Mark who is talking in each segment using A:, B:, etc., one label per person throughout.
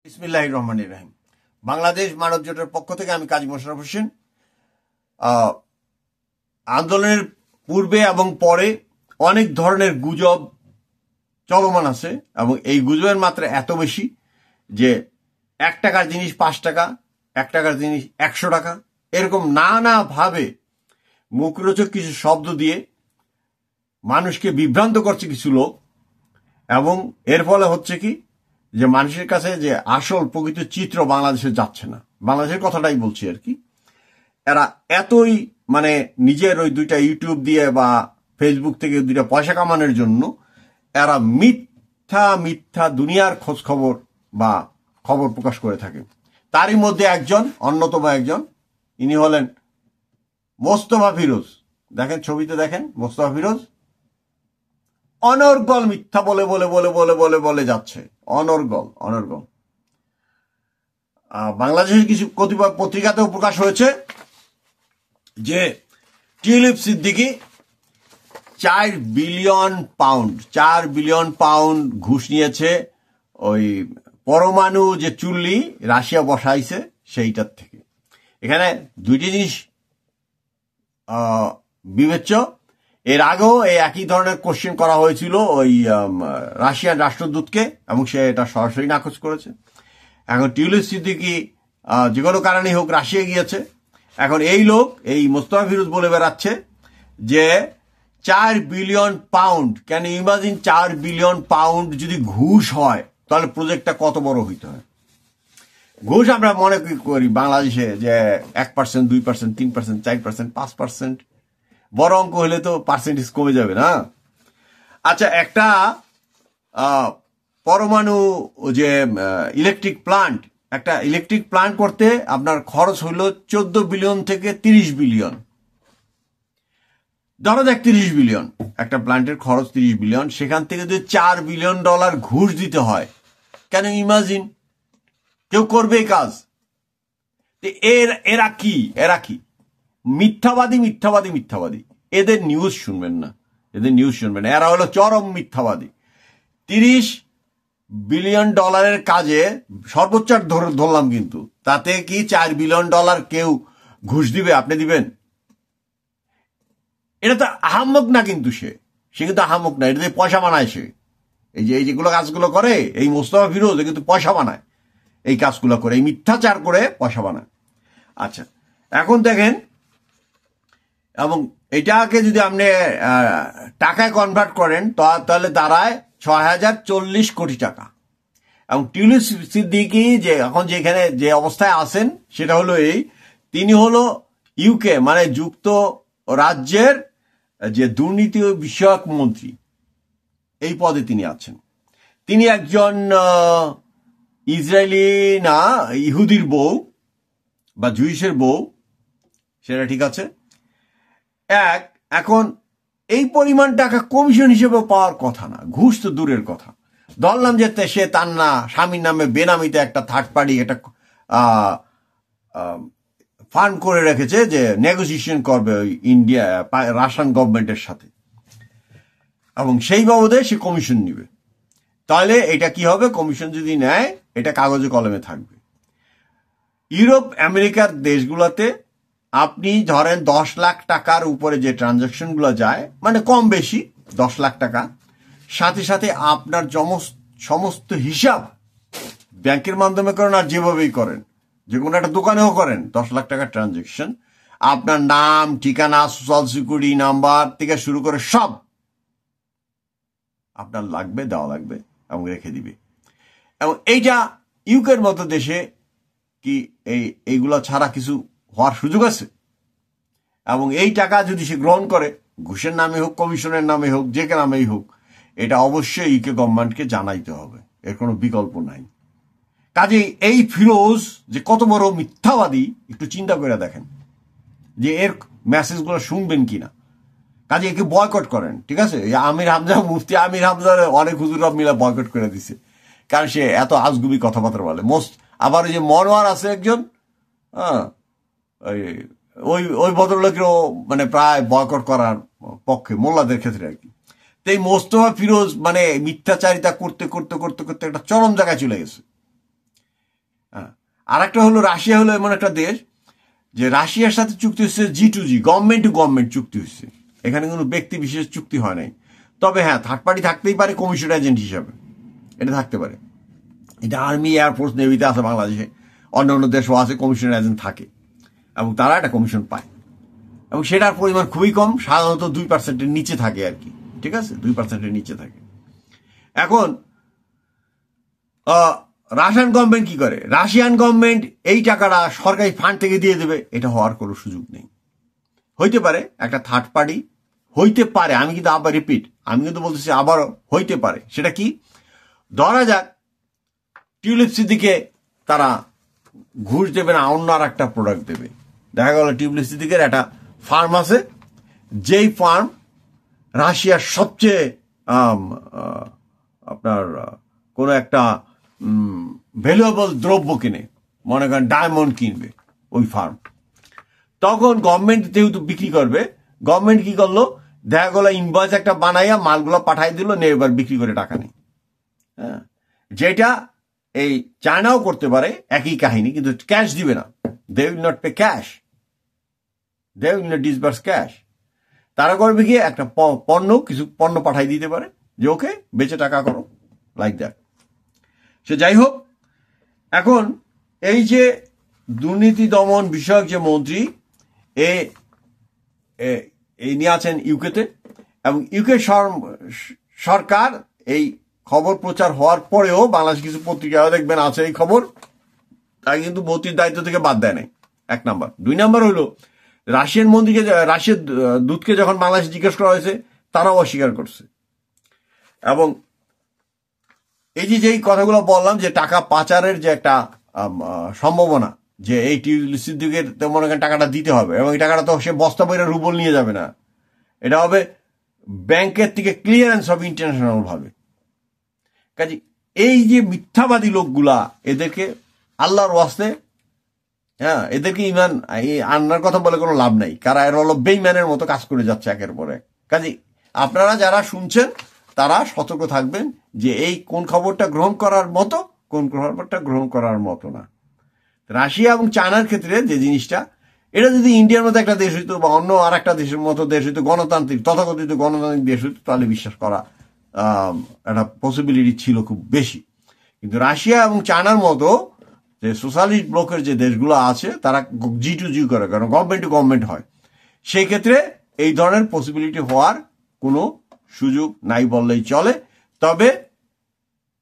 A: বিসমিল্লাহির রহমানির রহিম। বাংলাদেশ মানব জোটের পক্ষ থেকে আমি কাজী মোশাররফ হোসেন। আন্দোলনের পূর্বে এবং পরে অনেক ধরনের গুজব চলমান আছে এবং এই গুজবের মাত্রা এত বেশি যে 1 টাকার জিনিস 5 টাকা, 1 টাকার জিনিস 100 টাকা, এরকম নানা ভাবে মুখরোচক কিছু শব্দ দিয়ে মানুষকে বিভ্রান্ত করছে কিছু লোক। এবং এর ফলে হচ্ছে কি যে মানুষের কাছে যে আসল প্রকৃত চিত্র বাংলাদেশে যাচ্ছে না। বাংলাদেশের কথাটাই বলছি আর কি। এরা এতই নিজের ওই 2টা ইউটিউব দিয়ে বা ফেসবুক থেকে 2টা পয়সা কামানোর জন্য এরা মিথ্যা মিথ্যা দুনিয়ার খোঁজ খবর বা খবর প্রকাশ করে থাকে। তারই মধ্যে অন্যতম একজন ইনি হলেন মোস্তফা ফিরোজ। দেখেন ছবিতে, দেখেন মোস্তফা ফিরোজ অনর্গল মিথ্যা বলে বলে বলে বলে বলে বলে যাচ্ছে, অনর্গল। বাংলাদেশের কিছু কতিপয় পত্রিকাতেও প্রকাশ হয়েছে যে টিউলিপ সিদ্দিকী 4 বিলিয়ন পাউন্ড ঘুষ নিয়েছে ওই পরমাণু যে চুল্লি রাশিয়া বসাইছে সেইটার থেকে। এখানে 2টি জিনিস বিবেচ্য। এর আগেও এই একই ধরনের কোশ্চেন করা হয়েছিল ওই রাশিয়ান রাষ্ট্রদূতকে এবং সে এটা সরাসরি নাকচ করেছে। এখন টিউলিপ সিদ্দিকী যে কোনো কারণেই হোক রাশিয়া গিয়েছে। এখন এই লোক, এই মোস্তফা ফিরোজ বলে বেড়াচ্ছে যে 4 billion pound, can you imagine 4 billion pound যদি ঘুষ হয় তাহলে প্রজেক্টটা কত বড় হইতে হয়। ঘুষ আমরা মনে করি বাংলাদেশে যে 1%, 2%, 3%, 4%, 5%, বড় অঙ্ক হলে তো পার্সেন্টেজ কমে যাবে না। আচ্ছা, একটা পরমাণু যে ইলেকট্রিক প্লান্ট করতে আপনার খরচ হইল 14 বিলিয়ন থেকে 30 বিলিয়ন। ধরো দেখ 30 বিলিয়ন, একটা প্লান্টের খরচ 30 বিলিয়ন, সেখান থেকে যদি $4 বিলিয়ন ঘুষ দিতে হয়, কেন ইমাজিন কেউ করবে এই কাজ? এরা কি মিথ্যাবাদী। এদের নিউজ শুনবেন না। এরা হলো চরম মিথ্যাবাদী। $30 বিলিয়ন কাজে সর্বোচ্চ ধরলাম, কিন্তু তাতে কি $4 বিলিয়ন কেউ ঘুষ দিবে? আপনি দিবেন? এটা তো আহাম্মক না, কিন্তু সে কিন্তু আহাম্মক না, এটা দিয়ে পয়সা বানায় সে। এই যেগুলো কাজগুলো করে এই মোস্তফা ফিরোজ কিন্তু পয়সা বানায়, এই কাজগুলো করে, এই মিথ্যাচার করে পয়সা বানায়। আচ্ছা, এখন দেখেন, এবং এটাকে যদি আপনি টাকায় কনভার্ট করেন তাহলে দাঁড়ায় 6040 কোটি টাকা। এবং টিউলিপ সিদ্দিকী যে এখন যেখানে যে অবস্থায় আছেন সেটা হলো তিনি হলো ইউকে যুক্তরাজ্যের যে দুর্নীতি বিষয়ক মন্ত্রী, এই পদে তিনি আছেন। তিনি একজন ইসরায়েলি না, ইহুদির বউ বা জুইশের বউ, সেটা ঠিক আছে। এখন এই পরিমাণ টাকা কমিশন হিসেবে পাওয়ার কথা না, ঘুষ তো দূরের কথা। ধরলাম যে সে তার না স্বামীর নামে বেনামিতে একটা থার্ড পার্টি একটা ফান্ড করে রেখেছে যে নেগোসিয়েশন করবে ওই রাশিয়ান গভর্নমেন্টের সাথে, এবং সেই বাবদে সে কমিশন নিবে। তাহলে এটা কি হবে? কমিশন যদি নেয় এটা কাগজে কলমে থাকবে। ইউরোপ আমেরিকার দেশগুলোতে আপনি ধরেন 10 লাখ টাকার উপরে যে ট্রানজাকশন গুলো যায়, কম বেশি 10 লাখ টাকা, সাথে সাথে আপনার সমস্ত হিসাব ব্যাংকের মাধ্যমে করেন আর যেভাবেই করেন, যে কোনো একটা দোকানেও করেন, 10 লাখ টাকার ট্রানজাকশন, আপনার নাম, ঠিকানা, সোশ্যাল সিকিউরিটি নাম্বার থেকে শুরু করে সব আপনার দেওয়া লাগবে এবং রেখে দিবে। এবং এইটা ইউকের মতো দেশে কি এইগুলো ছাড়া কিছু হওয়ার সুযোগ আছে? এবং এই টাকা যদি সে গ্রহণ করে, ঘুষের নামে হোক, কমিশনের নামে হোক, যে নামেই হোক, এটা অবশ্যই ইউকে গভর্নমেন্টকে জানাইতে হবে, এর কোনো বিকল্প নাই। কাজেই এই ফিরোজ যে কত বড় মিথ্যাবাদী একটু চিন্তা করে দেখেন যে এর মেসেজগুলো শুনবেন কিনা। কাজে একে বয়কট করেন, ঠিক আছে? মুফতি আমির হামজা অনেক হুজুরা মিলে বয়কট করে দিছে, কারণ সে এত আজগুবি কথাবার্তা বলে। আবার ওই যে মনোয়ার আছে একজন, ওই ভদ্রলোকেরও প্রায় বয়কট করার পক্ষে, মোল্লাদের ক্ষেত্রে আর কি। তো এই মোস্তফা ফিরোজ মিথ্যাচারিতা করতে করতে করতে করতে একটা চরম জায়গায় চলে গেছে। আর একটা হলো রাশিয়া হলো এমন একটা দেশ যে রাশিয়ার সাথে চুক্তি হচ্ছে G2G, গভর্নমেন্ট টু গভর্নমেন্ট চুক্তি হচ্ছে। এখানে কোনো ব্যক্তি বিশেষ চুক্তি হয় নাই। তবে হ্যাঁ, থার্ড পার্টি থাকতেই পারে কমিশন এজেন্ট হিসাবে, এটা থাকতে পারে। এটা আর্মি, এয়ারফোর্স, নেভিতে আছে, বাংলাদেশে অন্য অন্য দেশও আছে কমিশন এজেন্ট থাকে, এবং তারা একটা কমিশন পায়, এবং সেটার পরিমাণ খুবই কম, সাধারণত 2%-এর নিচে থাকে আর কি। ঠিক আছে, 2%-এর নিচে থাকে। এখন রাশিয়ান গভর্নমেন্ট কি করে? রাশিয়ান গভর্নমেন্ট এই টাকাটা সরকারি ফান্ড থেকে দিয়ে দেবে, এটা হওয়ার কোনো সুযোগ নেই। হইতে পারে একটা থার্ড পার্টি, হইতে পারে, আমি কিন্তু আবার রিপিট, আমি কিন্তু বলতেছি আবারও হইতে পারে। সেটা কি? ধরা যাক টিউলিপ সিদ্দিকে তারা ঘুষ দেবে না, অন্য আর একটা প্রোডাক্ট দেবে। দেখা গেল টিউলিপ সিদ্দিকের একটা ফার্ম আছে, যেই ফার্ম রাশিয়ার সবচেয়ে আপনার কোনো একটা ভ্যালুয়েবল দ্রব্য কিনে, মনে করেন ডায়মন্ড কিনবে ওই ফার্ম। তখন গভর্নমেন্ট যেহেতু বিক্রি করবে, গভর্নমেন্ট কি করলো, দেখা গেল ইনভয়েস একটা বানাইয়া মালগুলো পাঠাই দিল, নিয়ে এবার বিক্রি করে টাকা নেই। হ্যাঁ, যেটা এই চায়নাও করতে পারে, একই কাহিনী, কিন্তু ক্যাশ দিবে না। They will not pay cash, they will not disburse cash. তারা করবে কি, একটা কিছু পণ্য পাঠাই দিতে পারে, যে ওকে বেচে টাকা করো, লাইক দ্যাট। সে যাই হোক, এখন এই যে দুর্নীতি দমন বিষয়ক যে মন্ত্রী এই নিয়ে আছেন ইউকেতে, এবং ইউকে সরকার এই খবর প্রচার হওয়ার পরেও বাংলাদেশ কিছু পত্রিকাও দেখবেন আছে এই খবর, তাই কিন্তু মন্ত্রীর দায়িত্ব থেকে বাদ দেয় নাই, 1 নাম্বার। 2 নাম্বার হইল রাশিয়ান মন্ত্রীকে, রাশিয়ার দূতকে যখন বাংলাদেশ জিজ্ঞেস করা হয়েছে, তারাও অস্বীকার করছে। এবং এই যেই কথাগুলো বললাম, যে টাকা পাচারের যে একটা সম্ভাবনা, যে এই টিউলিপ সিদ্দিকের মনে করেন টাকাটা দিতে হবে, এবং এই টাকাটা তো সে বস্তা বইরা রুবল নিয়ে যাবে না, এটা হবে ব্যাংকের থেকে ক্লিয়ারেন্স হবে ইন্টারন্যাশনাল ভাবে। কাজে এই যে মিথ্যাবাদী লোকগুলা, এদেরকে আল্লাহর ওয়াস্তে, হ্যাঁ, এদেরকে ইমান আন্নার কথা বলে কোনো লাভ নাই, কারা এর হলো বেইমানের মতো কাজ করে যাচ্ছে একের পর এক। কাজে আপনারা যারা শুনছেন তারা সতর্ক থাকবেন, যে এই কোন খবরটা গ্রহণ করার মতো, কোন খবরটা গ্রহণ করার মতো না। রাশিয়া এবং চায়নার ক্ষেত্রে যে জিনিসটা, এটা যদি ইন্ডিয়ার মতো একটা দেশ হইতো, বা অন্য আর একটা দেশের মতো দেশ হইতো, গণতান্ত্রিক, তথাকথিত গণতান্ত্রিক দেশ হইতো, তাহলে বিশ্বাস করা একটা পসিবিলিটি ছিল খুব বেশি। কিন্তু রাশিয়া এবং চায়নার মতো যে সোশ্যালিস্ট ব্লকের যে দেশগুলো আছে, তারা G2G করে, কারণ গভর্নমেন্ট টু গভর্নমেন্ট হয়। সেই ক্ষেত্রে এই ধরনের পসিবিলিটি হওয়ার কোনো সুযোগ নাই বললেই চলে। তবে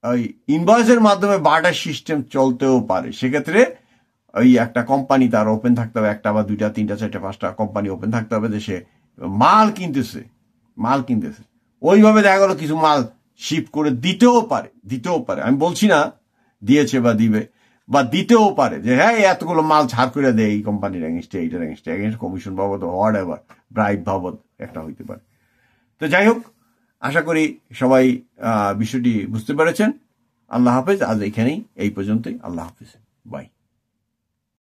A: ওই ইনভয়েসের মাধ্যমে বার্টার সিস্টেম চলতেও পারে। সেক্ষেত্রে ওই একটা কোম্পানি তার ওপেন থাকতে হবে, 1 বা 2, 3, 4, 5টা কোম্পানি ওপেন থাকতে হবে, যে সে মাল কিনতেছে। ওইভাবে দেখা গেল কিছু মাল শিপ করে দিতেও পারে। আমি বলছি না দিয়েছে বা দিবে, বা দিতেও পারে, যে হ্যাঁ এতগুলো মাল ছাড় করে দেয় এই কোম্পানির এগেনস্টে, এইটার এগেনস্ট কমিশন বাবদ, হোয়াট এভার, ব্রাইব বাবদ একটা হইতে পারে। তো যাই হোক, আশা করি সবাই বিষয়টি বুঝতে পেরেছেন। আল্লাহ হাফেজ। আজ এখানেই, এই পর্যন্তই। আল্লাহ হাফেজ, বাই।